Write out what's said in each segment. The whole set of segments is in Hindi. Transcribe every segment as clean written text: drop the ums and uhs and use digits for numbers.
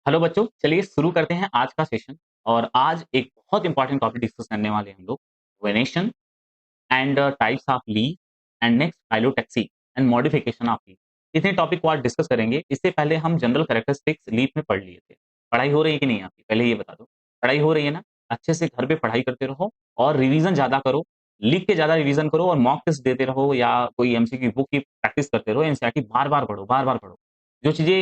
हेलो बच्चों, चलिए शुरू करते हैं आज का सेशन। और आज एक बहुत इंपॉर्टेंट टॉपिक डिस्कस करने वाले हैं हम लोग। Venation and types of leaf and next phyllotaxy and modification of leaf. इतने टॉपिक को आज डिस्कस करेंगे। इससे पहले हम जनरल कैरेक्टरिस्टिक्स लीफ में पढ़ लिए थे। पढ़ाई हो रही है कि नहीं आपकी, पहले ये बता दो। पढ़ाई हो रही है ना? अच्छे से घर पे पढ़ाई करते रहो और रिवीजन ज्यादा करो। लिख के ज्यादा रिवीजन करो और मॉक टेस्ट देते रहो या कोई एमसीक्यू बुक की प्रैक्टिस करते रहो। एनसीईआरटी बार बार पढ़ो, बार बार पढ़ो। जो चीजें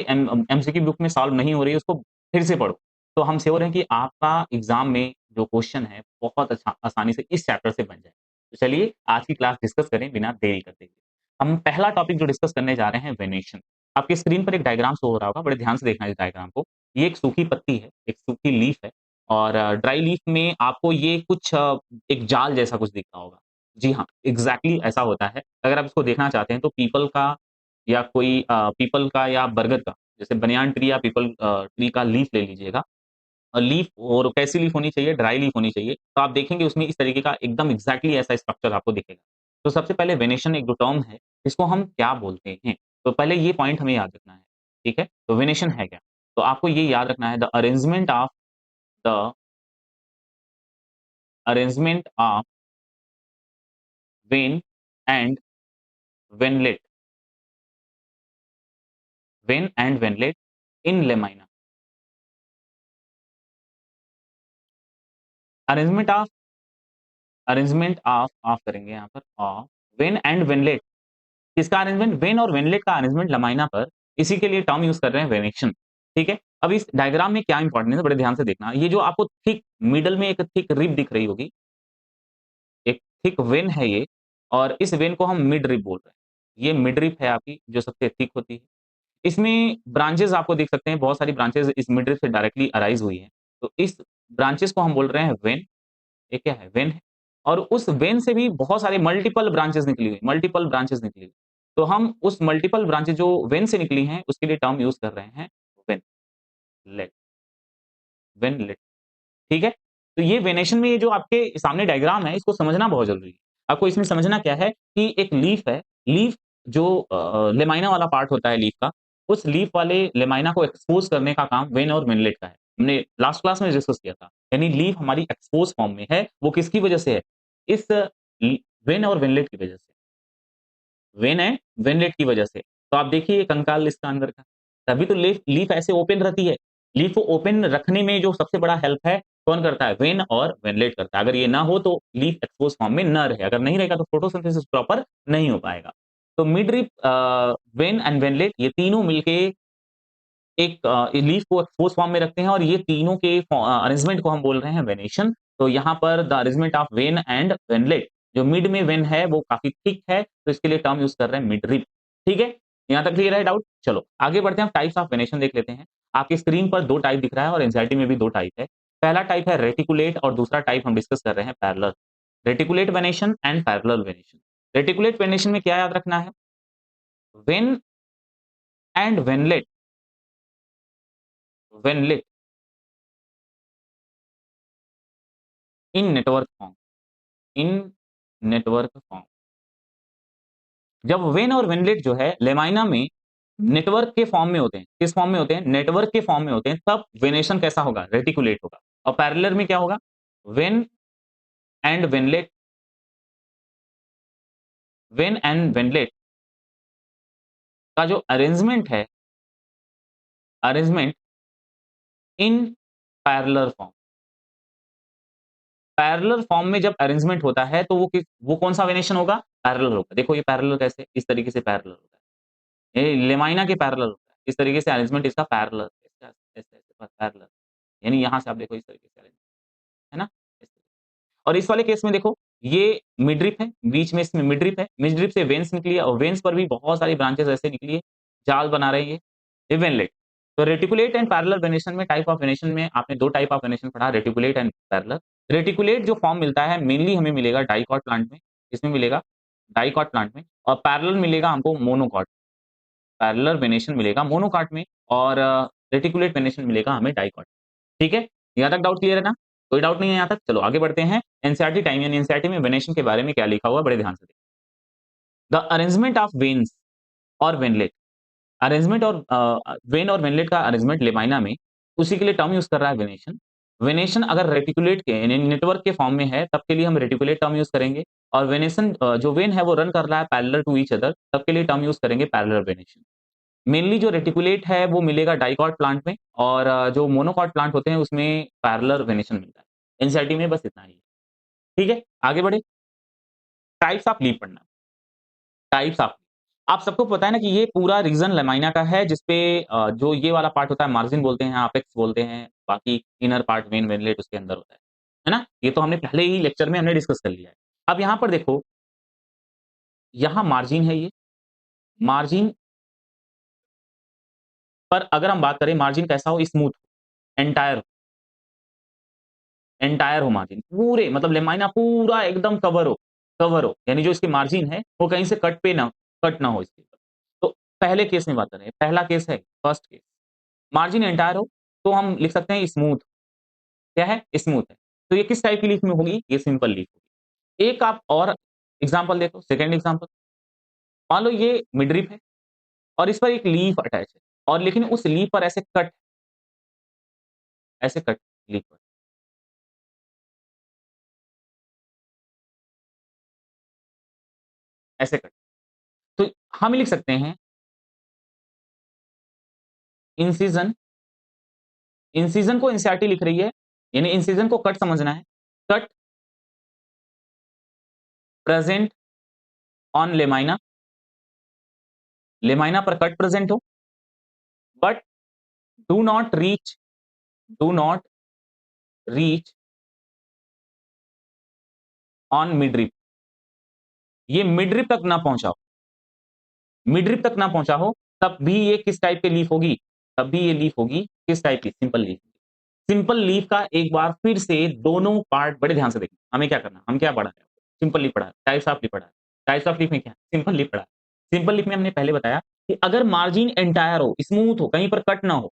एमसीक्यू बुक में सॉल्व नहीं हो रही है उसको फिर से पढ़ो। तो हम श्योर हैं कि आपका एग्जाम में जो क्वेश्चन है बहुत अच्छा आसानी से इस चैप्टर से बन जाए। तो चलिए आज की क्लास डिस्कस करें बिना देरी करते हुए। हम पहला टॉपिक जो डिस्कस करने जा रहे हैं, वेनेशन। आपकी स्क्रीन पर एक डायग्राम शो हो रहा होगा, बड़े ध्यान से देखना इस डायग्राम को। ये एक सूखी पत्ती है, एक सूखी लीफ है। और ड्राई लीफ में आपको ये कुछ एक जाल जैसा कुछ दिख रहा होगा। जी हाँ, एग्जैक्टली ऐसा होता है। अगर आप इसको देखना चाहते हैं तो पीपल का या कोई पीपल का या बरगद का, जैसे बनियान ट्री या पीपल ट्री का लीफ ले लीजिएगा। लीफ, और कैसी लीफ होनी चाहिए? ड्राई लीफ होनी चाहिए। तो आप देखेंगे उसमें इस तरीके का एकदम एग्जैक्टली ऐसा स्ट्रक्चर आपको दिखेगा। तो सबसे पहले वेनेशन एक जो टर्म है, इसको हम क्या बोलते हैं? तो पहले ये पॉइंट हमें याद रखना है। ठीक है, तो वेनेशन है क्या? तो आपको ये याद रखना है, the arrangement of vein and veinlet, vein and veinlet in lamina. Arrangement of, of करेंगे यहाँ पर, ऑफ वेन एंड वेनलेट। किसका अरेंजमेंट? वेन और वेनलेट का अरेंजमेंट लमाइना पर। इसी के लिए टर्म यूज कर रहे हैं वेनेशन। ठीक है, अब इस डायग्राम में क्या इंपॉर्टेंट है, बड़े ध्यान से देखना। ये जो आपको थिक मिडल में एक थिक रिब दिख रही होगी, एक थिक वेन है ये। और इस वेन को हम मिड रिब बोल रहे हैं। ये मिड रिब है आपकी, जो सबसे थिक होती है। इसमें ब्रांचेस आपको देख सकते हैं, बहुत सारी ब्रांचेस इस मिड रिब से डायरेक्टली अराइज हुई है। तो इस ब्रांचेस को हम बोल रहे हैं वेन। ये क्या है? वेन है। और उस वेन से भी बहुत सारे मल्टीपल ब्रांचेस निकली हुई, मल्टीपल ब्रांचेस निकली हुई। तो हम उस मल्टीपल ब्रांचेस जो वेन से निकली हैं उसके लिए टर्म यूज कर रहे हैं वेन लेट, वेन लेट। ठीक है, तो ये वेनेशन में ये जो आपके सामने डायग्राम है, इसको समझना बहुत जरूरी है। आपको इसमें समझना क्या है कि एक लीफ है। लीफ जो लेमाइना वाला पार्ट होता है लीफ का, उस लीफ वाले लेमाइना को एक्सपोज करने का काम वेन और वेनलेट का है। हमने लास्ट क्लास में डिस्कस किया था। यानी लीफ हमारी एक्सपोज फॉर्म में है, वो किसकी वजह से है? इस वेन और वेनलेट की वजह से। वेन है वेनलेट की वजह से। तो आप देखिए कंकाल इसका अंदर का, तभी तो लीफ लीफ ऐसे ओपन रहती है। लीफ को ओपन रखने में जो सबसे बड़ा हेल्प है, कौन करता है? वेन और वेनलेट करता है। अगर ये ना हो तो लीफ एक्सपोज फॉर्म में न रहे। अगर नहीं रहेगा तो फोटोसिंथेसिस प्रॉपर नहीं हो पाएगा। तो मिड रीप, वेन एंड वेनलेट, ये तीनों मिलके एक लीफ को एक्सपोज फॉर्म में रखते हैं। और ये तीनों के अरेंजमेंट को हम बोल रहे हैं वेनेशन। तो यहाँ पर the arrangement of vein and veinlet, जो मिड में वेन है वो काफी थिक है, तो इसके लिए टर्म यूज कर रहे हैं मिड रिप। ठीक है, यहाँ तक क्लियर है डाउट? चलो आगे बढ़ते हैं, टाइप्स ऑफ वेनेशन देख लेते हैं। आपकी स्क्रीन पर दो टाइप दिख रहा है और एनसीईआरटी में भी दो टाइप है। पहला टाइप है रेटिकुलेट और दूसरा टाइप हम डिस्कस कर रहे हैं parallel. Reticulate venation and parallel venation. Reticulate venation में क्या याद रखना है? Vein and veinlet, veinlet in network form, in network form. जब वेन और वेनलेट जो है लेमाइना में नेटवर्क के फॉर्म में होते हैं, किस फॉर्म में होते हैं? नेटवर्क के फॉर्म में होते हैं, तब वेनेशन कैसा होगा? रेटिकुलेट होगा। और पैरेलल में क्या होगा? When and veinlet, vein and वेनलेट का जो अरेंजमेंट है, arrangement in parallel form. Parallel form में जब अरेंजमेंट होता है तो वो कौन सा वेनेशन होगा? पैरेलल होगा। देखो ये पैरेलल कैसे, इस तरीके से पैरेलल होता है। ये लेमाइना के पैरेलल होता है, इस तरीके से अरेंजमेंट इसका पैरेलल, इसका ऐसे ऐसे पैरेलल। यानी यहाँ से आप देखो इस तरीके से arrangement, है ना? इस तरीके। और इस वाले केस में देखो, ये मिडरिप है, बीच में इसमें मिडरिप है, मिडरिप से वेन्स निकली है और वेन्स पर भी बहुत सारी ब्रांचेस ऐसे निकली है, जाल बना रही है, ये वेनलेट। तो रेटिकुलेट एंड पैरेलल वेनेशन में, टाइप ऑफ वेनेशन में आपने दो टाइप ऑफ वेनेशन पढ़ा, रेटिकुलेट एंड पैरेलल। रेटिकुलेट जो फॉर्म मिलता है मेनली हमें मिलेगा डाइकॉट प्लांट में, इसमें मिलेगा डाइकॉट प्लांट में। और पैरेलल मिलेगा हमको मोनोकॉट, पैरेलल वेनेशन मिलेगा मोनोकॉट में। और रेटिकुलेट वेनेशन मिलेगा हमें डाइकॉट। ठीक है, यहाँ तक डाउट क्लियर है ना? कोई डाउट नहीं है यहाँ तक? चलो आगे बढ़ते हैं। एनसीईआरटी टाइम, यानी एनसीईआरटी में वेनेशन के बारे में क्या लिखा हुआ है, बड़े ध्यान से देखिए। द अरेंजमेंट ऑफ वेन्स और वेनलेट, अरेंजमेंट और वेन और वेनलेट का अरेंजमेंट लेमाइना में उसी के लिए टर्म यूज़ कर रहा है वेनेशन। वेनेशन अगर रेटिकुलेट के यानी नेटवर्क के फॉर्म में है, तब के लिए हम रेटिकुलेट टर्म यूज़ करेंगे और वेनेशन जो वेन है वो रन कर रहा है पैरेलल टू ईच अदर, तब के लिए टर्म यूज़ करेंगे पैरेलल वेनेशन। मेनली जो रेटिकुलेट है वो मिलेगा डाइकॉट प्लांट में और जो मोनोकॉट प्लांट होते हैं उसमें पैरेलल वेनेशन मिलता है। एनसीईआरटी में बस इतना ही है। ठीक है? आगे बढ़े। टाइप्स ऑफ लीफ पढ़ना। टाइप्स ऑफ आप सबको पता है ना कि ये पूरा रीजन लमाइना का है जिसपे जो ये वाला पार्ट होता है मार्जिन बोलते हैं, अपेक्स बोलते हैं, बाकी इनर पार्ट वेन वेनलेट उसके अंदर होता है ना? ये तो हमने पहले ही लेक्चर में हमने डिस्कस कर लिया है। अब यहाँ पर देखो, यहाँ मार्जिन है ये, मार्जिन पर अगर हम बात करें मार्जिन कैसा हो स्मूथ, एंटायर एंटायर हो मार्जिन, पूरे मतलब लेमाइना पूरा एकदम कवर हो, यानी जो इसकी मार्जिन है वो कहीं से कट ना हो इसके ऊपर। तो पहले केस में बात कर रहे हैं, पहला केस है फर्स्ट केस, मार्जिन एंटायर हो तो हम लिख सकते हैं स्मूथ, क्या है? स्मूथ है। तो ये किस टाइप की लीफ में होगी? ये सिंपल लीफ होगी। एक आप और एग्जांपल देखो, सेकंड एग्जांपल, मान लो ये मिडरिप है और इस पर एक लीफ अटैच है और लेकिन उस लीफ पर ऐसे कट लीफ पर, ऐसे कट। तो हम लिख सकते हैं इंसिजन, इंसिजन को एनसीईआरटी लिख रही है, यानी इंसिजन को कट समझना है। Cut present on lamina, lamina पर कट प्रेजेंट हो, but do not reach, do not reach on midrib, ये मिडरिप तक ना पहुंचा हो, मिडरिप तक ना पहुंचा हो, तब भी ये किस टाइप की लीफ होगी? तब भी ये लीफ होगी किस टाइप की? Simple leaf. सिंपल लीफ का एक बार फिर से दोनों पार्ट बड़े ध्यान से देखना। हमें क्या करना? हम क्या पढ़ा है? सिंपल लीफ पढ़ा है, टाइप्स ऑफ लीफ पढ़ा है। टाइप्स ऑफ लीफ में क्या है? सिंपल लीफ पढ़ा है। सिंपल लीफ में हमने पहले बताया कि अगर मार्जिन एंटायर हो, स्मूथ हो, कहीं पर कट ना हो,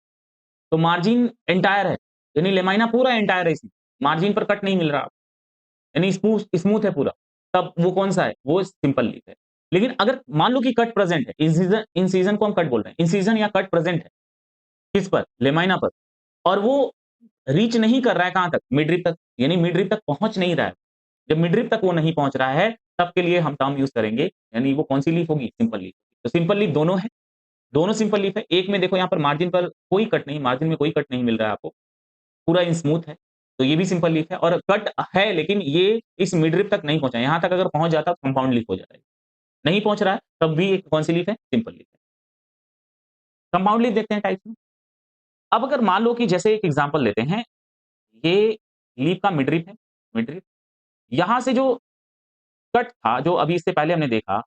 तो मार्जिन एंटायर है, यानी लेमाइना पूरा एंटायर है इसमें, मार्जिन पर कट नहीं मिल रहा, यानी स्मूथ स्मूथ है पूरा, तब वो कौन-सा है? वो सिंपल लीफ है। लेकिन अगर मान लो कि कट प्रेजेंट है, इन सीजन को हम कट बोल रहे हैं, इन सीजन या कट प्रेजेंट है, किस पर? लेमाइना पर, और वो रीच नहीं कर रहा है कहाँ तक? मिडरिप तक, यानी मिडरिप तक पहुँच नहीं रहा है। जब मिडरिप तक वो नहीं पहुँच रहा है, तब के लिए हम टर्म यूज़ करेंगे, यानी वो कौन-सी लीफ होगी? Simple leaf. तो सिंपल लीफ दोनों है, दोनों सिंपल लीफ है। एक में देखो यहाँ पर मार्जिन पर कोई कट नहीं, मार्जिन में कोई कट नहीं मिल रहा है आपको, पूरा इन स्मूथ है, तो ये भी सिंपल लीफ है और कट है लेकिन ये इस मिडरिप तक नहीं पहुँचा। यहाँ तक अगर पहुँच जाता तो कंपाउंड लीफ हो जाता है। नहीं पहुँच रहा है, तब भी एक कौन-सी लीफ है? सिंपल लीफ है। कंपाउंड लीफ देखते हैं टाइप्स में। अब अगर मान लो कि जैसे एक एग्जांपल लेते हैं, ये लीफ का मिडरिप है, मिडरिप, यहाँ से जो कट था, जो अभी इससे पहले हमने देखा,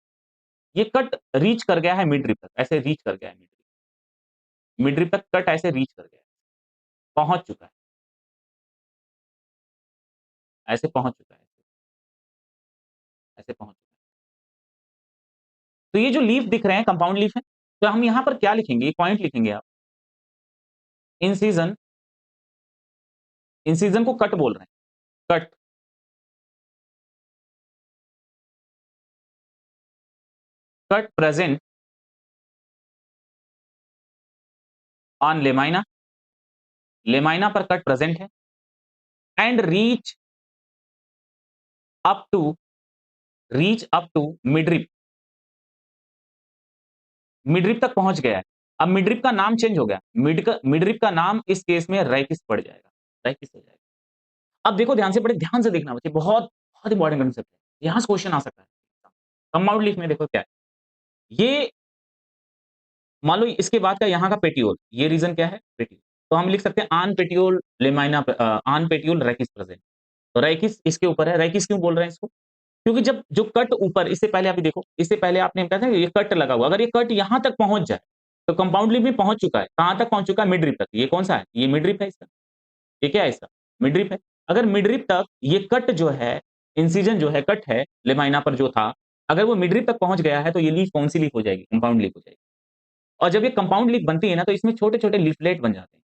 ये कट रीच कर गया है मिडरिप तक, ऐसे रीच कर गया है मिडरिप। मिडरिप तक कट ऐसे रीच कर गया है, पहुँच चुका है, ऐसे पहुँच चुका है, ऐसे पहुँच चुका है। तो ये जो लीफ दिख रहे हैं कंपाउंड लीफ है, तो हम यहाँ पर क्या लिखेंगे? एक पॉइंट लिखेंगे आप, इंसिजन, इंसिजन को कट बोल रहे हैं, cut, cut present on lamina, lamina पर कट प्रेजेंट है and up to reach up to midrib, midrib तक पहुंच गया है। अब मिडरिप का नाम चेंज हो गया, मिडरिप का नाम इस केस में रैकिस पड़ जाएगा, रैकिस हो जाएगा। अब देखो ध्यान से, बड़े ध्यान से देखना बच्चे, बहुत बहुत इंपॉर्टेंट कंसेप्ट है, यहाँ से क्वेश्चन आ सकता है। कंपाउंड लीफ में देखो क्या है, ये मान लो इसके बाद का यहाँ का पेटियोल, ये रीजन क्या है? पेटियोल। तो हम लिख सकते हैं आन पेटियोल लेमाइना, आन पेटियोल रैकिस प्रेजेंट। तो रैकिस इसके ऊपर है, रैकिस क्यों बोल रहे हैं इसको? क्योंकि जब जो कट ऊपर, इससे पहले आप देखो, इससे पहले आपने कहा था ये कट लगा हुआ, अगर ये कट यहाँ तक पहुँच जाए, तो कंपाउंड लीफ में पहुँच चुका है। कहाँ तक पहुँच चुका है? मिडरिप तक। ये कौन-सा है? ये मिडरिप है इसका। ये क्या है इसका? मिडरिप है। अगर मिडरिप तक ये कट जो है, इंसिजन जो है, कट है, लेमाइना पर जो था, अगर वो मिडरिप तक पहुँच गया है, तो ये लीफ कौन-सी लीफ हो जाएगी? कंपाउंड लीफ हो जाएगी। और जब ये कंपाउंड लीफ बनती है ना, तो इसमें छोटे-छोटे लीफलेट बन जाते हैं।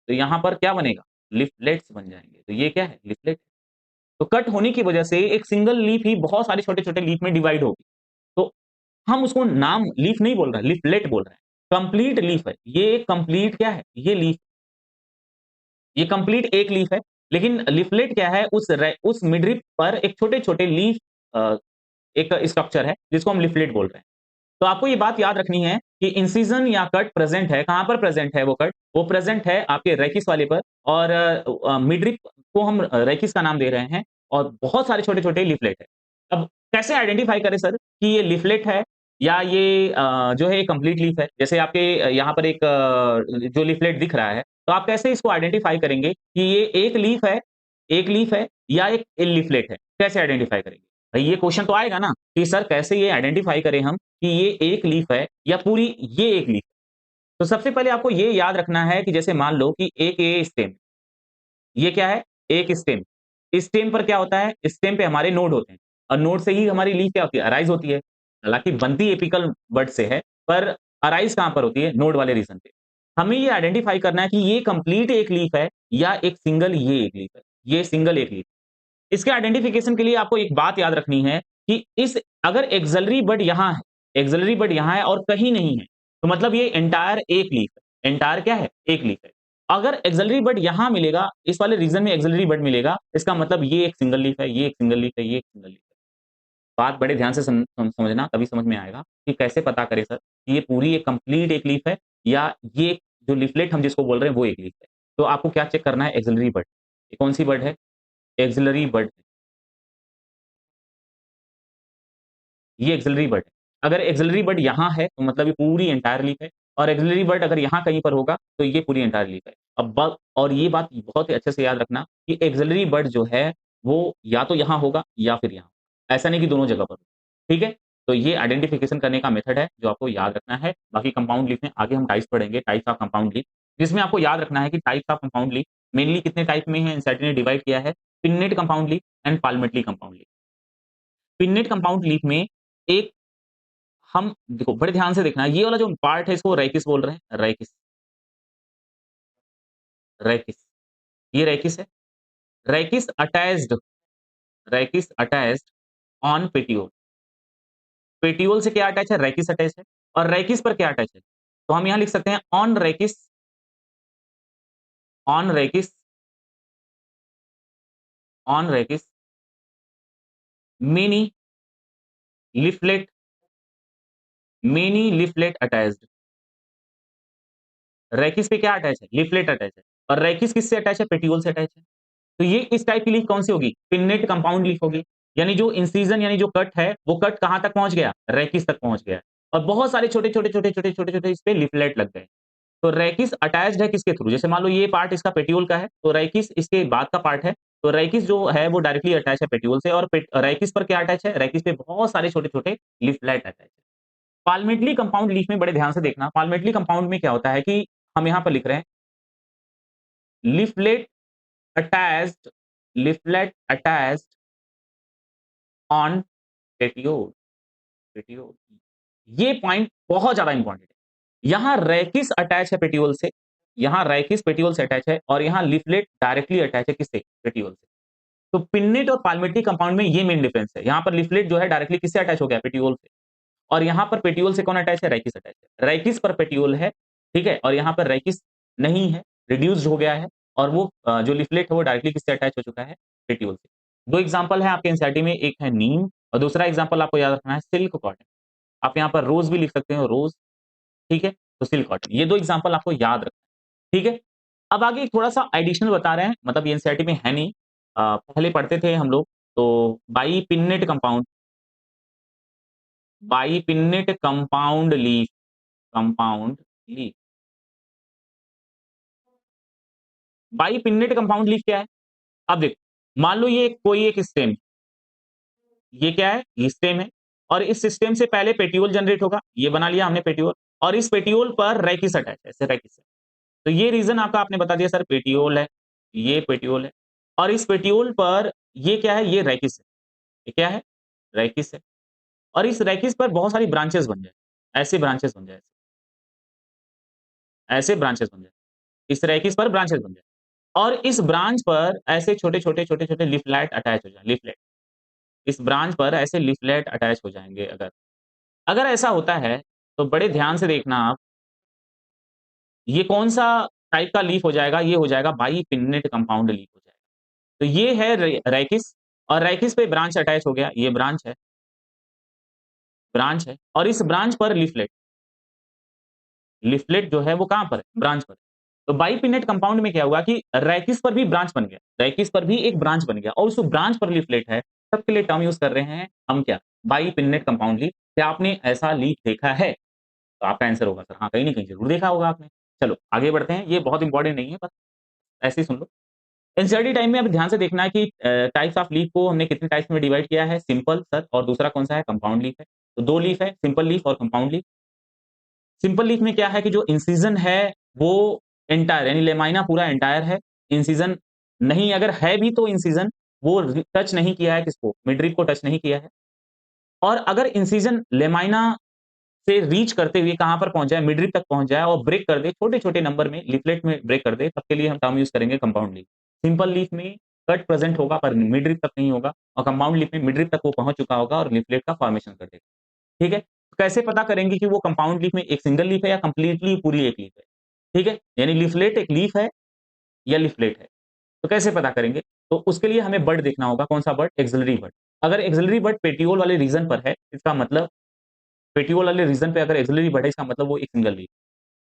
तो यहाँ पर क्या बनेगा? लीफलेट्स बन जाएँगे। तो ये क्या है? लीफलेट। तो कट होने की वजह से एक सिंगल लीफ ही बहुत सारे छोटे-छोटे लीफ में डिवाइड होगी। तो हम उसको नाम लीफ नहीं बोल रहे हैं, लीफलेट बोल रहे हैं। कंप्लीट लीफ है। ये एक कंप्लीट क्या है? ये लीफ, ये कंप्लीट एक लीफ है, लेकिन लीफलेट क्या है, उस मिडरिप पर एक छोटे-छोटे लीफ एक स्ट्रक्चर है, जिसको हम लीफलेट बोल रहे हैं। तो आपको ये बात याद रखनी है कि इंसिजन या कट प्रेजेंट है, कहाँ पर प्रेजेंट है वो कट? वो प्रेजेंट है आपके रेकिस वाले पर और मिडरिप को हम रेकिस का नाम दे रहे हैं और बहुत सारे छोटे-छोटे लीफलेट है। अब कैसे आइडेंटिफाई करें सर कि ये लीफलेट है या ये जो है ये कंप्लीट लीफ है? जैसे आपके यहाँ पर एक जो लीफलेट दिख रहा है, तो आप कैसे इसको आइडेंटिफाई करेंगे कि ये एक लीफ है या एक लीफलेट है? कैसे आइडेंटिफाई करेंगे? भाई ये क्वेश्चन तो आएगा ना कि सर कैसे ये आइडेंटिफाई करें हम कि ये एक लीफ है या पूरी ये एक लीफ है? तो सबसे पहले आपको ये याद रखना है कि जैसे मान लो कि एक ये स्टेम, ये क्या है? एक स्टेम। स्टेम पर क्या होता है? स्टेम पे हमारे नोड होते हैं और नोड से ही हमारी लीफ क्या होती है? अराइज़ होती है। हालाँकि बनती एपिकल बड से है, पर अराइज़ कहाँ पर होती है? नोड वाले रीजन पे। हमें ये आइडेंटिफाई करना है कि ये कंप्लीट एक लीफ है या एक सिंगल ये एक लीफ है। ये सिंगल एक लीफ। इसके आइडेंटिफिकेशन के लिए आपको एक बात याद रखनी है कि इस अगर एक्सिलरी बड यहाँ है, एक्सिलरी बड यहाँ है और कहीं नहीं है, तो मतलब ये एंटायर एक लीफ है। एंटायर क्या है? एक लीफ है। अगर एक्सिलरी बड यहाँ मिलेगा, इस वाले रीजन में एक्सिलरी बड मिलेगा, इसका मतलब ये एक सिंगल लीफ है, ये एक सिंगल लीफ है, ये एक सिंगल लीफ है। बात बड़े ध्यान से समझना तभी समझ में आएगा कि कैसे पता करें सर कि ये पूरी एक कंप्लीट एक लीफ है या ये जो लीफलेट हम जिसको बोल रहे हैं वो एक लीफ है। तो आपको क्या चेक करना है? एक्सिलरी बड। ये कौन-सी बड है? एक्सिलरी बड। ये एक्सिलरी बट है। अगर एक्सिलरी बट यहाँ है, तो मतलब ये पूरी एंटायर लीफ है और एक्सिलरी बट अगर यहाँ कहीं पर होगा, तो ये पूरी एंटायर लीफ है। अब ब और ये बात बहुत ही अच्छे से याद रखना कि एक्सिलरी बट जो है, वो या तो यहाँ होगा या फिर यहाँ। ऐसा नहीं कि दोनों जगह पर हो, ठीक है? तो ये आइडेंटिफिकेशन करने का मेथड है, जो आपको याद रखना है। बाकी कंपाउंड लीफ में आगे हम टाइप्स पढ़ेंगे, टाइप्स ऑफ कंपाउंड लीफ, जिसमें आपको याद रखना है कि types of compound leaf mainly कितने टाइप में है, एनसीईआरटी ने डिवाइड किया है, pinnate compound leaf and palmately compound leaf. Pinnate compound leaf में एक हम देखो बड़े ध्यान से देखना, ये वाला जो पार्ट है इसको रेकिस बोल रहे हैं, रेकिस, रेकिस, ये रेकिस है। Rachis attached, rachis attached on petiole. Petiole से क्या अटैच है? रेकिस अटैच है और रेकिस पर क्या अटैच है? तो हम यहां लिख सकते हैं on rachis, on rachis many leaflet, many leaflet attached. Rachis पे क्या अटैच है? लिफलेट अटैच है और रेकिस किससे अटैच है? पेटियोल से अटैच है। तो ये इस टाइप की लीफ कौन सी होगी? पिन्नेट कंपाउंड लीफ होगी। यानी जो इंसिजन यानी जो कट है, वो कट कहाँ तक पहुँच गया? रेकिस तक पहुँच गया और बहुत सारे छोटे-छोटे, छोटे-छोटे, छोटे-छोटे इस पे लीफलेट लग गए। तो रेकिस अटैच्ड है किसके थ्रू? जैसे मान लो ये पार्ट इसका पेटियोल का है, तो रेकिस इसके बाद का पार्ट है। तो रेकिस जो है वो डायरेक्टली अटैच है पेटियोल से और रेकिस पर क्या अटैच है? रेकिस पे बहुत सारे छोटे-छोटे लीफलेट अटैच है। पाल्मेटली कंपाउंड लीफ में बड़े ध्यान से देखना, पाल्मेटली कंपाउंड में क्या होता है कि हम यहाँ पर लिख रहे हैं leaflet attached, leaflet attached on petiole, petiole. ये पॉइंट बहुत ज्यादा इंपॉर्टेंट है। यहां रेकिस अटैच है पेटियोल से, यहां रेकिस पेटियोल से अटैच है और यहां लिफलेट डायरेक्टली अटैच है किससे? पेटियोल से। तो पिन्नेट और पाल्मेटरी कंपाउंड में ये मेन डिफरेंस है। यहां पर लिफलेट जो है डायरेक्टली किससे अटैच हो गया? पेटियोल से और यहां पर पेटियोल से कौन अटैच है? रेकिस अटैच है। रेकिस पर पेटियोल है, ठीक है? और यहां पर रेकिस नहीं है, रिड्यूस्ड हो गया है और वो जो लिफलेट है वो डायरेक्टली किससे अटैच हो चुका है? पेटियोल से। 2 एग्जांपल है आपके एनसीईआरटी में, एक है नीम और दूसरा एग्जांपल आपको याद रखना है सिल्क कॉटन। आप यहाँ पर रोज़ भी लिख सकते हो, रोज़, ठीक है? तो सिल्क कॉटन, ये 2 एग्जांपल आपको याद रखना है, ठीक है? अब आगे थोड़ा-सा एडिशनल बता रहे हैं, मतलब ये एनसीईआरटी में है नहीं। पहले पढ़ते थे हम लोग, तो bipinnate compound, bipinnate compound leaf, compound leaf. Bipinnate compound leaf क्या है? अब देखो, मान लो ये कोई एक स्टेम, ये क्या है? ये स्टेम है और इस सिस्टम से पहले पेटियोल जनरेट होगा, ये बना लिया हमने पेटियोल और इस पेटियोल पर रेकिस अटैच है, ऐसे रेकिस है। तो ये रीज़न आपका आपने बता दिया सर पेटियोल है, ये पेटियोल है और इस पेटियोल पर ये क्या है? ये रेकिस है। ये क्या है? रेकिस है और इस रेकिस पर बहुत सारी ब्रांचेस बन जाए, ऐसे ब्रांचेस बन जाए, ऐसे ब्रांचेस बन जाए। इस रेकिस पर ब्रांचेस बन जाए और इस ब्रांच पर ऐसे छोटे-छोटे, छोटे-छोटे लीफलेट अटैच हो जाए, लीफलेट। इस ब्रांच पर ऐसे लीफलेट अटैच हो जाएँगे अगर। अगर ऐसा होता है, तो बड़े ध्यान से देखना आप, ये कौन-सा टाइप का लीफ हो जाएगा, ये हो जाएगा बाइपिन्नेट कंपाउंड लीफ हो जाएगा। तो ये है रैकिस और रैकिस पे ब्रांच अटैच हो गया, ये ब्रांच है और इस ब्रांच पर लीफलेट। लीफलेट जो है वो कहाँ पर है? ब्रांच पर। तो बाइपिन्नेट कंपाउंड में क्या हुआ कि रैकिस पर भी ब्रांच बन गया, रैकिस पर भी एक ब्रांच बन गया और उस ब्रांच पर लीफलेट है, सबके लिए टर्म यूज़ कर रहे हैं हम क्या? बाइपिन्नेट कंपाउंड लीफ। क्या आपने ऐसा लीफ देखा है? तो आपका आंसर होगा सर हाँ, कहीं न कहीं ज़रूर देखा होगा आपने। चलो आगे बढ़ते हैं, ये बहुत इंपॉर्टेंट नहीं है, बस ऐसे ही सुन लो। एनसीईआरटी टाइम में अब ध्यान से देखना है कि टाइप्स ऑफ लीफ को हमने कितने टाइप्स में डिवाइड किया है, सिंपल सर और दूसरा कौन-सा है? कंपाउंड लीफ है। तो 2 लीफ है, सिंपल लीफ और कंपाउंड लीफ। सिंपल लीफ में क्या है कि जो इंसिजन है वो एंटायर यानी लेमाइना पूरा एंटायर है। इंसिजन नहीं अगर है भी तो इंसिजन वो टच नहीं किया है किसको? मिडरिप को टच नहीं किया है। और अगर इंसिजन लेमाइना से रीच करते हुए कहाँ पर पहुँच जाए? मिडरिप तक पहुँच जाए और ब्रेक कर दे, छोटे-छोटे नंबर में लीफलेट में ब्रेक कर दे, तब के लिए हम टर्म यूज़ करेंगे कंपाउंड लीफ। सिंपल लीफ में कट प्रेज़ेंट होगा पर मिडरिप तक नहीं होगा और कंपाउंड लीफ में मिडरिप तक वो पहुँच चुका होगा और लीफलेट का फॉर्मेशन कर देगा। ठीक है? कैसे पता करेंगे कि वो कंपाउंड लीफ में एक सिंगल लीफ है या कंप्लीटली पूरी एक लीफ है? ठीक है? यानी लीफलेट एक लीफ है या लीफलेट है। तो कैसे पता करेंगे? तो उसके लिए हमें बड देखना होगा, कौन-सा बड? एक्सिलरी बड। अगर एक्सिलरी बड पेटियोल वाले रीजन पर है, इसका मतलब पेटियोल वाले रीजन पे अगर एक्सिलरी बड है, इसका मतलब वो एक सिंगल लीफ।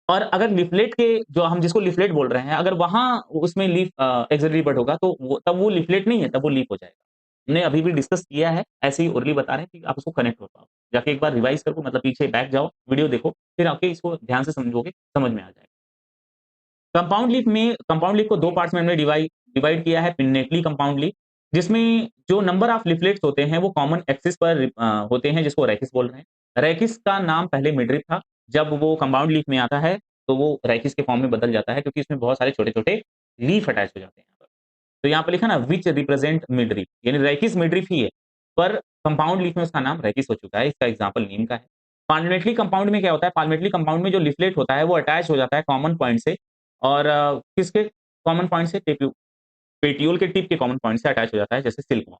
और अगर लीफलेट के जो हम जिसको लीफलेट बोल रहे हैं, अगर वहाँ उसमें एक्सिलरी बड होगा तो वो तब वो लीफलेट नहीं है, तब वो लीफ हो जाएगा। हमने अभी भी डिस्कस किया है, ऐसे ही ओरली बता रहे हैं कि आप उसको कनेक्ट हो पाओ। जाके एक बार रिवाइज़ करो मतलब पीछे बैक जाओ, वीडियो देखो, फिर आके इसको ध्यान से समझोगे, समझ में आ जाएगा। कंपाउंड लीफ को 2 पार्ट्स में हमने डिवाइड किया है पिन्नेटली कंपाउंड लीफ, जिसमें जो नंबर ऑफ लीफलेट्स होते हैं वो कॉमन एक्सिस पर होते हैं जिसको रैकिस बोल रहे हैं। रैकिस का नाम पहले मिडरिप था, जब वो कंपाउंड लीफ में आता है, तो वो रैकिस के फॉर्म में बदल जाता है क्योंकि इसमें बहुत सारे छोटे-छोटे लीफ अटैच हो जाते हैं यहाँ पर। तो यहाँ पे लिखा ना व्हिच रिप्रेजेंट मिडरिप यानी रैकिस मिडरिप ही है, पर कंपाउंड लीफ में उसका नाम रैकिस हो चुका है, इसका एग्जांपल नीम का है। पाल्मेटली कंपाउंड में क्या होता है? पाल्मेटली कंपाउंड में जो लीफलेट होता है वो अटैच हो जाता है कॉमन पॉइंट से और किसके कॉमन पॉइंट से? पेटियोल के टिप के कॉमन पॉइंट से अटैच हो जाता है जैसे सिल्कवॉर्म।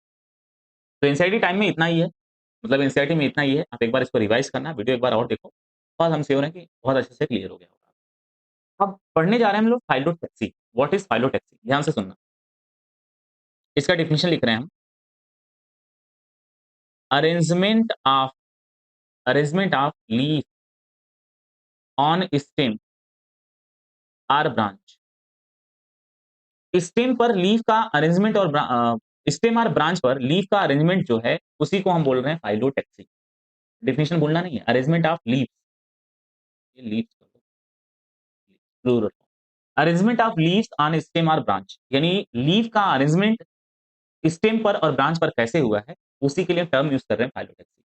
तो एनसीईआरटी टाइम में इतना ही है, मतलब एनसीईआरटी में इतना ही है। आप एक बार इसको रिवाइज़ करना, वीडियो एक बार और देखो, बस हम श्योर हैं कि बहुत अच्छे से क्लियर हो गया होगा। अब पढ़ने जा रहे हैं हम लोग फाइलोटैक्सी। What is phyllotaxy? ध्यान से सुनना। इसका डेफिनिशन लिख रहे हैं हम। Arrangement of arrangement of leaf on stem और ब्रांच। स्टेम पर लीफ का अरेंजमेंट और स्टेम और ब्रांच पर लीफ का अरेंजमेंट जो है, उसी को हम बोल रहे हैं फाइलोटैक्सी। डेफिनिशन बोलना नहीं है, अरेंजमेंट ऑफ लीव्स, ये leaves plural arrangement of leaves on stem और ब्रांच यानी लीफ का अरेंजमेंट स्टेम पर और ब्रांच पर कैसे हुआ है, उसी के लिए टर्म यूज़ कर रहे हैं फाइलोटैक्सी।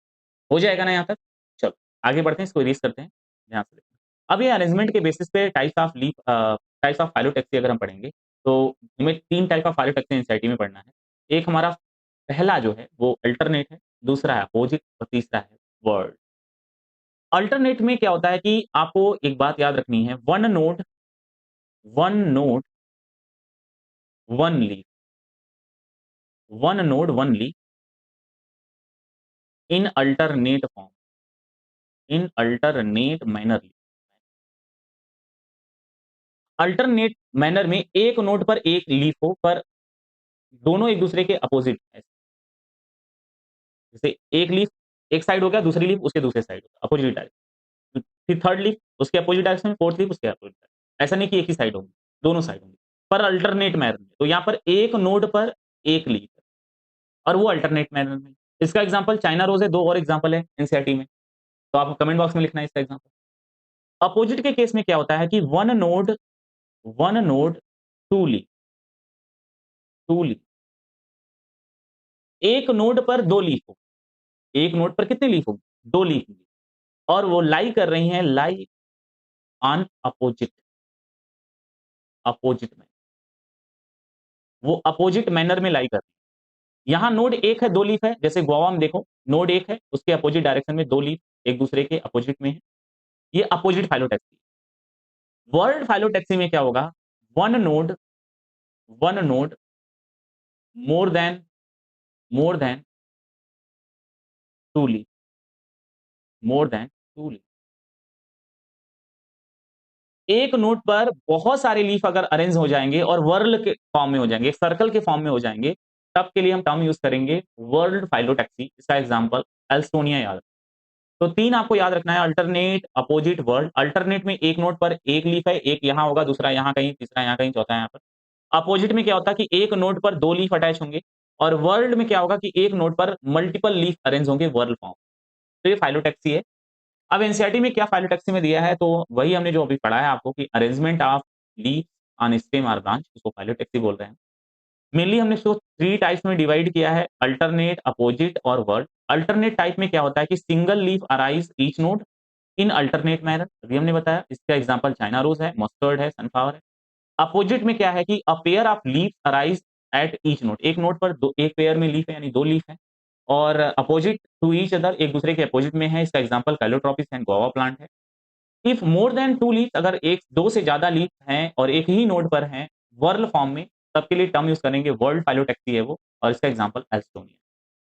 हो जाएगा ना यहाँ तक? चलो, आगे बढ़ते हैं, इसको इरेज़ करते हैं, ध्यान से देखना। अब ये अरेंजमेंट के बेसिस पे टाइप्स ऑफ फाइलोटैक्सी अगर हम पढ़ेंगे, तो हमें 3 टाइप ऑफ फाइलोटैक्सी एनसीईआरटी में पढ़ना है। एक हमारा पहला जो है वो अल्टरनेट है, दूसरा है अपोजिट और तीसरा है वर्ड। अल्टरनेट में क्या होता है कि आपको एक बात याद रखनी है, one node, one leaf, one node, one leaf in alternate form, in alternate manner. Alternate manner में एक नोड पर एक लीफ हो पर दोनों एक दूसरे के अपोजिट है। जैसे एक लीफ एक साइड हो गया, दूसरी लीफ उसके दूसरे साइड हो गया, अपोजिट डायरेक्शन। फिर थर्ड लीफ उसके अपोजिट डायरेक्शन में, फोर्थ लीफ उसके अपोजिट डायरेक्शन। ऐसा नहीं कि एक ही साइड होगी, दोनों साइड होंगी। पर अल्टरनेट मैनर में, तो यहाँ पर एक नोड पर एक लीफ है और वो अल्टरनेट मैनर में। इसका एग्जांपल चाइना रोज़ है, 2 और एग्जांपल है एनसीईआरटी में। तो आपको कमेंट बॉक्स में लिखना है इसका एग्जांपल। अपोजिट के केस में क्या होता है कि one node, two leaf, two leaf. एक नोड पर 2 लीफ होगी। एक नोड पर कितनी लीफ होगी? 2 लीफ होंगी और वो लाई कर रही हैं, लाई ऑन अपोजिट, अपोजिट में। वो अपोजिट मैनर में लाई कर रही हैं। यहाँ नोड 1 है, 2 लीफ है, जैसे गुआवा में देखो, नोड 1 है, उसके अपोजिट डायरेक्शन में 2 लीफ एक दूसरे के अपोजिट में है। ये अपोजिट फाइलोटैक्सी। वर्ल्ड फाइलोटैक्सी में क्या होगा? One node, one node more than more than 2 leaf, more than 2 leaf. एक नोड पर बहुत सारे लीफ अगर अरेंज हो जाएँगे और वर्ल के फॉर्म में हो जाएँगे, एक सर्कल के फॉर्म में हो जाएँगे, तब के लिए हम टर्म यूज़ करेंगे वर्ल्ड फाइलोटैक्सी। इसका एग्ज़ाम्पल एल्स्टोनिया याद तो 3 आपको याद रखना है अल्टरनेट, अपोजिट, वर्ल्ड। अल्टरनेट में एक नोड पर एक लीफ है, एक यहाँ होगा, दूसरा यहाँ कहीं, तीसरा यहाँ कहीं, चौथा यहाँ पर। अपोजिट में क्या होता है कि एक नोड पर 2 लीफ अटैच होंगे और वर्ल्ड में क्या होगा कि एक नोड पर मल्टीपल लीफ अरेंज होंगे वर्ल्ड फॉर्म। तो ये फाइलोटैक्सी है। अब एनसीईआरटी में क्या फाइलोटैक्सी में दिया है, तो वही हमने जो अभी पढ़ा है आपको कि arrangement of leaf on stem और ब्रांच, उसको फाइलोटैक्सी बोल रहे हैं। मेनली हमने इसको 3 टाइप्स में डिवाइड किया है, अल्टरनेट, अपोजिट और वर्ल्ड। अल्टरनेट टाइप में क्या होता है कि single leaf arise each node in alternate manner, अभी हमने बताया। इसका एग्जांपल चाइना रोज़ है, मस्टर्ड है, सनफ्लावर है। अपोजिट में क्या है कि a pair of leaves arise at each node, एक नोड पर दो, एक पेयर में लीफ है यानी 2 लीफ है और अपोजिट टू ईच अदर, एक दूसरे के अपोजिट में है। इसका example Calotropis and guava plant है। इफ मोर देन 2 लीफ, अगर एक 2 से ज्यादा लीफ हैं और एक ही नोड पर हैं वर्ल फॉर्म में, तब के लिए टर्म यूज़ करेंगे वर्ल्ड फाइलोटैक्सी है वो और इसका एग्जांपल एल्स्टोनिया।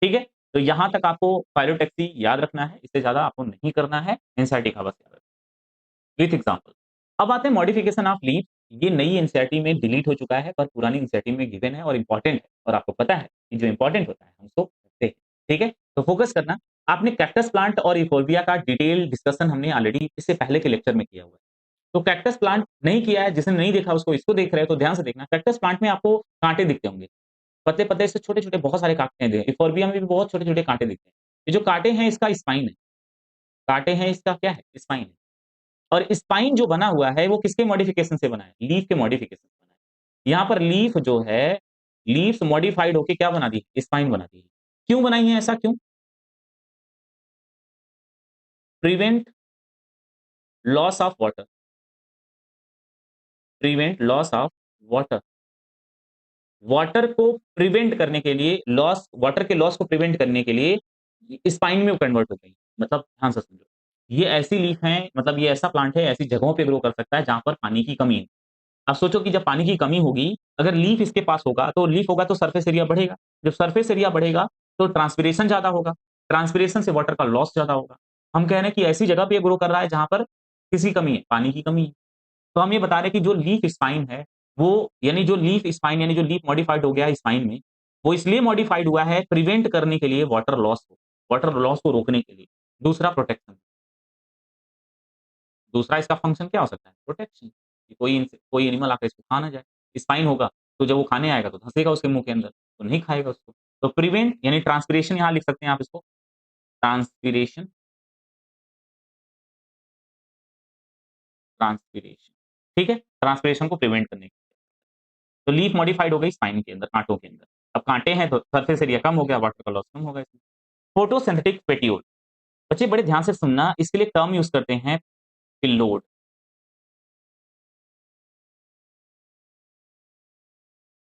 ठीक है? तो यहाँ तक आपको फाइलोटैक्सी याद रखना है, इससे ज़्यादा आपको नहीं करना है, एनसीईआरटी का बस याद रखना है। With example. अब आते हैं मॉडिफिकेशन ऑफ लीफ। ये नई एनसीईआरटी में डिलीट हो चुका है, पर पुरानी एनसीईआरटी में गिवन है और इम्पोर्टेंट है और आपको पता है कि जो इम्पोर्टेंट होता है हम उसको रखते हैं। ठीक है? तो फोकस करना। आपने कैक्टस प्लांट और यूफोर्बिया का डिटेल डिस्कशन हमने ऑलरेडी इससे पहले के लेक्चर में किया हुआ है। तो कैक्टस प्लांट नहीं किया है, जिसने नहीं देखा उसको इसको देख रहे हो तो ध्यान से देखना। कैक्टस प्लांट में आपको कांटे दिखते होंगे। पतले-पतले से छोटे-छोटे बहुत सारे कांटे हैं। यूफोर्बिया में भी बहुत छोटे-छोटे कांटे दिखते हैं। ये जो कांटे हैं इसका स्पाइन है। कांटे हैं इसका क्या है? स्पाइन है। और स्पाइन जो बना हुआ है वो किसके मॉडिफिकेशन से बना है? लीफ के मॉडिफिकेशन से बना है। यहाँ पर लीफ जो है, लीव्स मॉडिफाइड होके क्या बना दी? स्पाइन बना दी है। क्यों बनाई है ऐसा क्यों? Prevent loss of water, prevent loss of water. Water को प्रिवेंट करने के लिए लॉस वाटर के लॉस को प्रिवेंट करने के लिए स्पाइन में कन्वर्ट हो गई। मतलब ध्यान से समझो। ये ऐसी लीफ है, मतलब ये ऐसा प्लांट है, ऐसी जगहों पे ग्रो कर सकता है जहाँ पर पानी की कमी है। अब सोचो कि जब पानी की कमी होगी, अगर लीफ इसके पास होगा, तो लीफ होगा तो सरफेस एरिया बढ़ेगा। जब सरफेस एरिया बढ़ेगा, तो ट्रांसपिरेशन ज़्यादा होगा। ट्रांसपिरेशन से वाटर का लॉस ज़्यादा होगा। हम कह रहे हैं कि ऐसी जगह पे ग्रो कर रहा है जहाँ पर किसकी कमी है? पानी की कमी है। तो हम ये बता रहे हैं कि जो लीफ स्पाइन है, वो यानी जो लीफ स्पाइन यानी जो लीफ मॉडिफाइड हो गया है स्पाइन में, वो इसलिए मॉडिफाइड हुआ है प्रिवेंट करने के लिए वाटर लॉस को रोकने के लिए। दूसरा प्रोटेक्शन, दूसरा इसका फंक्शन क्या हो सकता है? प्रोटेक्शन, कि कोई एनिमल आकर इसको खा ना जाए। स्पाइन होगा, तो जब वो खाने आएगा तो धँसेगा उसके मुँह के अंदर, तो नहीं खाएगा उसको। तो प्रिवेंट यानी ट्रांसपिरेशन यहाँ लिख सकते हैं आप इसको, ट्रांसपिरेशन, ट्रांसपिरेशन, ठीक है? ट्रांसपिरेशन को प्रिवेंट करने के लिए। तो लीफ मॉडिफाइड हो गई स्पाइन के अंदर, काँटों के अंदर। अब काँटे हैं तो सरफेस एरिया कम हो गया, वाटर का लॉस कम होगा इसमें। फोटोसिंथेटिक पेटियोल, बच्चे बड़े ध्यान से सुनना, इसके लिए टर्म यूज़ करते हैं पिल्लोड।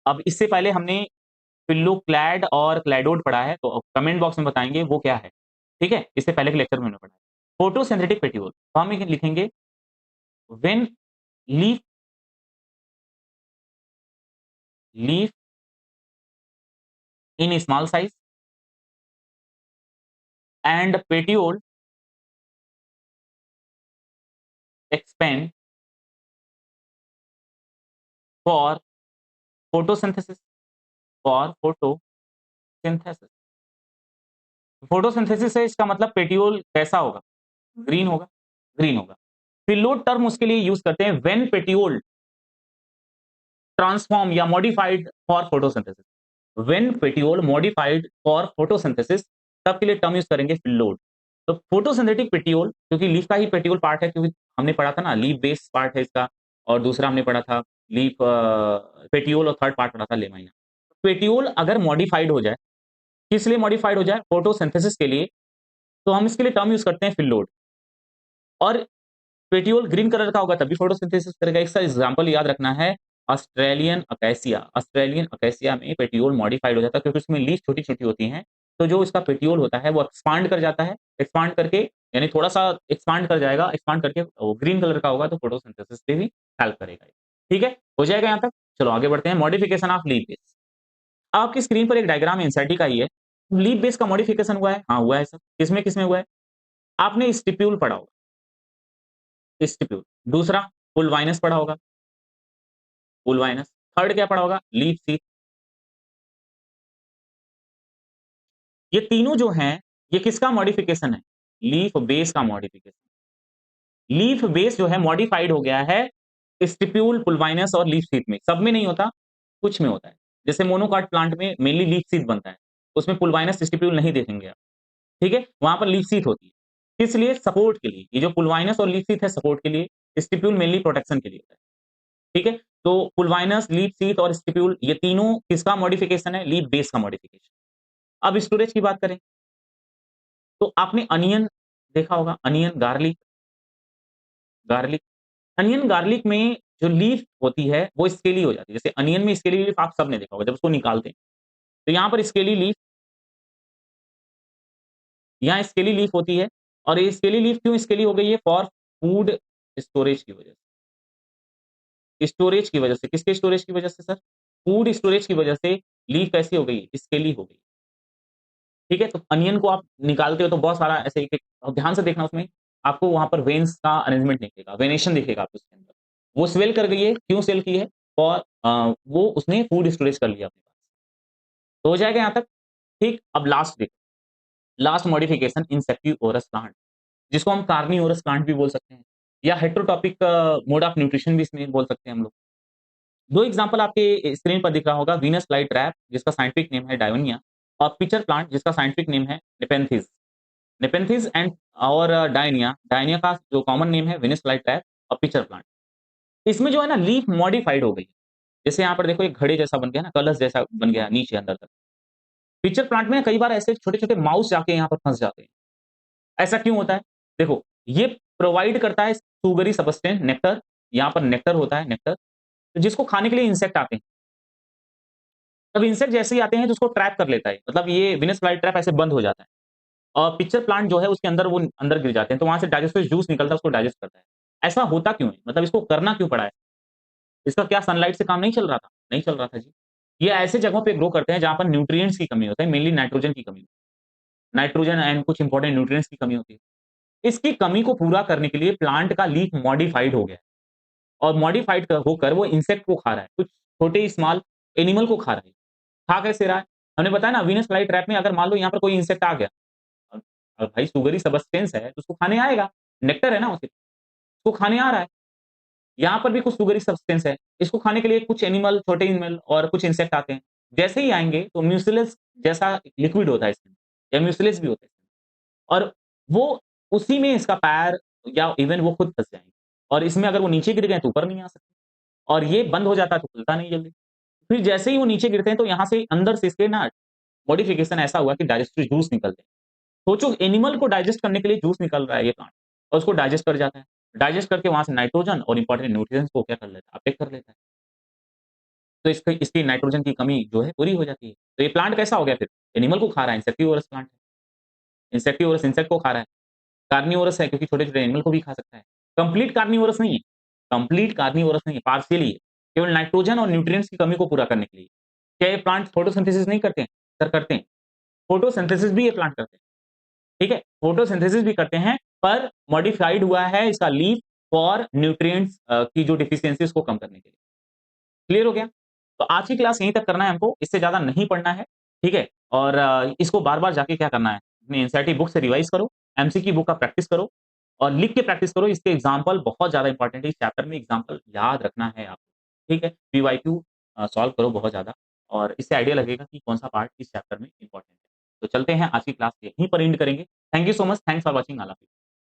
अब इससे पहले हमने पिल्लो क्लैड और क्लैडोड पढ़ा है, तो कमेंट बॉक्स में बताएँगे वो क्या है, ठीक है? इससे पहले के लेक्चर में हमने पढ़ा है। फोटोसिंथेटिक पेटियोल, तो हम ये लिखेंगे when leaf leaf in small size and petiole expand for photosynthesis, for photosynthesis. Photosynthesis है इसका मतलब पेटियोल कैसा होगा? ग्रीन होगा, ग्रीन होगा। पिल्लोड टर्म उसके लिए यूज़ करते हैं व्हेन पेटियोल ट्रांसफॉर्म या modified for photosynthesis. When petiole modified for photosynthesis, तब के लिए टर्म यूज़ करेंगे पिल्लोड। तो फोटोसिंथेटिक पेटियोल, क्योंकि लीफ का ही पेटियोल पार्ट है, क्योंकि हमने पढ़ा था ना लीफ बेस पार्ट है इसका और दूसरा हमने पढ़ा था लीफ पेटियोल और थर्ड पार्ट पढ़ा था लेमाइना। पेटियोल अगर मॉडिफाइड हो जाए, किस लिए मॉडिफाइड हो जाए? फोटोसिंथेसिस के लिए, तो हम इसके लिए टर्म यूज़ करते हैं पिल्लोड। और पेटियोल ग्रीन कलर का होगा तभी फोटोसिंथेसिस करेगा। इसका एग्जांपल याद रखना है ऑस्ट्रेलियन अकेसिया। ऑस्ट्रेलियन अकेसिया में पेटियोल मॉडिफाइड हो जाता है क्योंकि उसमें लीफ छोटी-छोटी होती हैं। तो जो इसका पेटियोल होता है वो एक्सपांड कर जाता है। एक्सपांड करके यानी थोड़ा-सा एक्सपांड कर जाएगा, एक्सपांड करके वो ग्रीन कलर का होगा तो फोटोसिंथेसिस पे भी हेल्प करेगा ये। ठीक है? हो जाएगा यहाँ तक? चलो आगे बढ़ते हैं मॉडिफिकेशन ऑफ लीफ बेस। आपकी स्क्रीन पर एक डायग्राम एनसीईआरटी का ही है। लीफ बेस का मॉडिफिकेशन हुआ है? हाँ, हुआ है सर। किसमें-किसमें हुआ है? आपने स्टिप्यूल पढ़ा होगा। स्टिप्यूल। दूसरा पुलवाइनस पढ़ा होगा, पुलवाइनस। थर्ड क्या पढ़ा होगा? Leaf seed. ये तीनों जो हैं, ये किसका मॉडिफिकेशन है? लीफ बेस का मॉडिफिकेशन। लीफ बेस जो है मॉडिफाइड हो गया है स्टिप्यूल, पुलवाइनस और लीफ सीड में। सब में नहीं होता, कुछ में होता है। जैसे मोनोकाट प्लांट में मेनली लीफ सीड बनता है, उसमें पुलवाइनस, स्टिप्यूल नहीं देखेंगे आप, ठीक है? वहाँ पर लीफ सीड होती है। किस लिए? सपोर्ट के लिए। ये जो पुलवाइनस और लीफ सीड है सपोर्ट के लिए, स्टिप्यूल मेनली प्रोटेक्शन के लिए होता है, ठीक है? तो पुलवाइनस, लीफ सीड और स्टिप्यूल ये तीनों किसका मॉडिफिकेशन है? लीफ बेस का मॉडिफिकेशन। अब स्टोरेज की बात करें, तो आपने अनियन देखा होगा, onion, garlic, garlic. Onion, garlic में जो लीफ होती है वो स्केली हो जाती है। जैसे अनियन में स्केली लीफ आप सबने देखा होगा जब उसको निकालते हैं। तो यहाँ पर स्केली लीफ, यहाँ स्केली लीफ होती है और ये स्केली लीफ क्यों स्केली हो गई है? फॉर फूड स्टोरेज की वजह से। स्टोरेज की वजह से, किसके स्टोरेज की वजह से सर? फूड स्टोरेज की वजह से लीफ कैसी हो गई? स्केली हो गई। ठीक है? तो अनियन को आप निकालते हो तो बहुत सारा ऐसे एक-एक और ध्यान से देखना उसमें आपको वहाँ पर वेन्स का अरेंजमेंट दिखेगा, वेनेशन दिखेगा आपको उसके अंदर। वो स्वेल कर गई है, क्यों सेल की है? और वो उसने फूड स्टोरेज कर लिया अपने पास। तो हो जाएगा यहाँ तक? ठीक, अब लास्ट देखो, लास्ट मॉडिफिकेशन इंसेक्टिवोरस प्लांट, जिसको हम कार्निवोरस प्लांट भी बोल सकते हैं या हेटेरोटॉपिक मोड ऑफ न्यूट्रिशन भी इसमें बोल सकते हैं हम लोग। 2 एग्जांपल आपके स्क्रीन पर दिख रहा होगा, वीनस फ्लाई ट्रैप जिसका साइंटिफिक नेम है डायोनिया और पिचर प्लांट जिसका साइंटिफिक नेम है नेपेंथिस। नेपेंथिस एंड और डायनिया, डायनिया का जो कॉमन नेम है वीनस फ्लाई ट्रैप और पिचर प्लांट। इसमें जो है ना लीफ मॉडिफाइड हो गई है। जैसे यहाँ पर देखो एक घड़े जैसा बन गया ना, कलश जैसा बन गया नीचे अंदर तक। पिचर प्लांट में कई बार ऐसे छोटे-छोटे माउस जाके यहाँ पर फँस जाते हैं। ऐसा क्यों होता है? देखो, ये प्रोवाइड करता है सुगरी सब्सटेंस नेक्टर, यहाँ पर नेक्टर होता है नेक्टर, जिसको खाने के लिए इंसेक्ट आते हैं। अब इंसेक्ट जैसे ही आते हैं तो उसको ट्रैप कर लेता है। मतलब ये वीनस फ्लाई ट्रैप ऐसे बंद हो जाता है। और पिक्चर प्लांट जो है उसके अंदर वो अंदर गिर जाते हैं, तो वहाँ से डाइजेस्टिव जूस निकलता है, उसको डाइजेस्ट करता है। ऐसा होता क्यों है? मतलब इसको करना क्यों पड़ा है? इसका क्या सनलाइट से काम नहीं चल रहा था? नहीं चल रहा था जी। ये ऐसे जगहों पे ग्रो करते हैं जहाँ पर न्यूट्रिएंट्स की कमी होता है, मेनली नाइट्रोजन की कमी। नाइट्रोजन एंड कुछ इंपोर्टेंट न्यूट्रिएंट्स की कमी होती है। इसकी कमी को पूरा करने के लिए प्लांट का लीफ मॉडिफाइड हो गया है और मॉडिफाइड होकर वो इंसेक्ट को खा रहा है, कुछ छोटे स्मॉल एनिमल को खा रहा है। खा कैसे रहा है? हमने बताया ना वीनस फ्लाई ट्रैप में अगर मान लो यहाँ पर कोई इंसेक्ट आ गया, अब भाई सुगरी सब्सटेंस है, तो उसको खाने आएगा, नेक्टर है ना उसे, उसको खाने आ रहा है। यहाँ पर भी कुछ सुगरी सब्सटेंस है, इसको खाने के लिए कुछ एनिमल, छोटे एनिमल और कुछ इंसेक्ट आते हैं। जैसे ही आएँगे तो म्यूसिलस जैसा लिक्विड होता है इसमें या म्यूसिलस भी होता है और वो उसी में इसका पैर या इवन वो खुद फँस जाएँगे और इसमें अगर वो नीचे गिर गए तो ऊपर नहीं आ सकते और ये बंद हो जाता है तो खुलता नहीं जल्दी। फिर जैसे ही वो नीचे गिरते हैं तो यहाँ से अंदर से इसके ना मॉडिफिकेशन ऐसा हुआ कि डाइजेस्टिव जूस निकलते हैं। सोचो एनिमल को डाइजेस्ट करने के लिए जूस निकल रहा है ये प्लांट और उसको डाइजेस्ट कर जाता है। डाइजेस्ट करके वहाँ से नाइट्रोजन और इंपोर्टेंट न्यूट्रिएंट्स को क्या कर लेता है? अपटेक कर लेता है। तो इसकी इसकी नाइट्रोजन की कमी जो है पूरी हो जाती है। तो ये प्लांट कैसा हो गया फिर? एनिमल को खा रहा है, इंसेक्टिवोरस प्लांट है। इंसेक्टिवोरस इंसेक्ट को खा रहा है। कार्निवोरस है क्योंकि छोटे-छोटे एनिमल को भी खा सकता है। कंप्लीट कार्निवोरस नहीं है, कंप्लीट कार्निवोरस नहीं है, पार्शियली है। केवल नाइट्रोजन और न्यूट्रिएंट्स की कमी को पूरा करने के लिए। क्या ये प्लांट फोटोसिंथेसिस नहीं करते हैं? सर करते हैं। फोटोसिंथेसिस भी ये प्लांट करते हैं। ठीक है? फोटोसिंथेसिस भी करते हैं, पर मॉडिफाइड हुआ है इसका लीफ फॉर न्यूट्रिएंट्स की जो डेफिशिएंसीज़ को कम करने के लिए। क्लियर हो गया? तो आज की क्लास यहीं तक करना है हमको, इससे ज़्यादा नहीं पढ़ना है, ठीक है? और इसको बार-बार जाके क्या करना है, अपनी एनसीईआरटी बुक से रिवाइज़ करो, एमसीक्यू बुक का प्रैक्टिस करो और लिख के प्रैक्टिस करो। इसके एग्ज़ाम्पल बहुत ज़्यादा इंपॉर्टेंट है, इस चैप्टर में एग्ज़ाम्पल याद रखना है आपको, ठीक है? पीवाईक्यू सॉल्व करो बहुत ज़्यादा और इससे आइडिया लगेगा कि कौन-सा पार्ट इस चैप्टर में इंपॉर्टेंट है। तो चलते हैं, आज की क्लास यहीं पर एंड करेंगे। Thank you so much, thanks for watching all of you.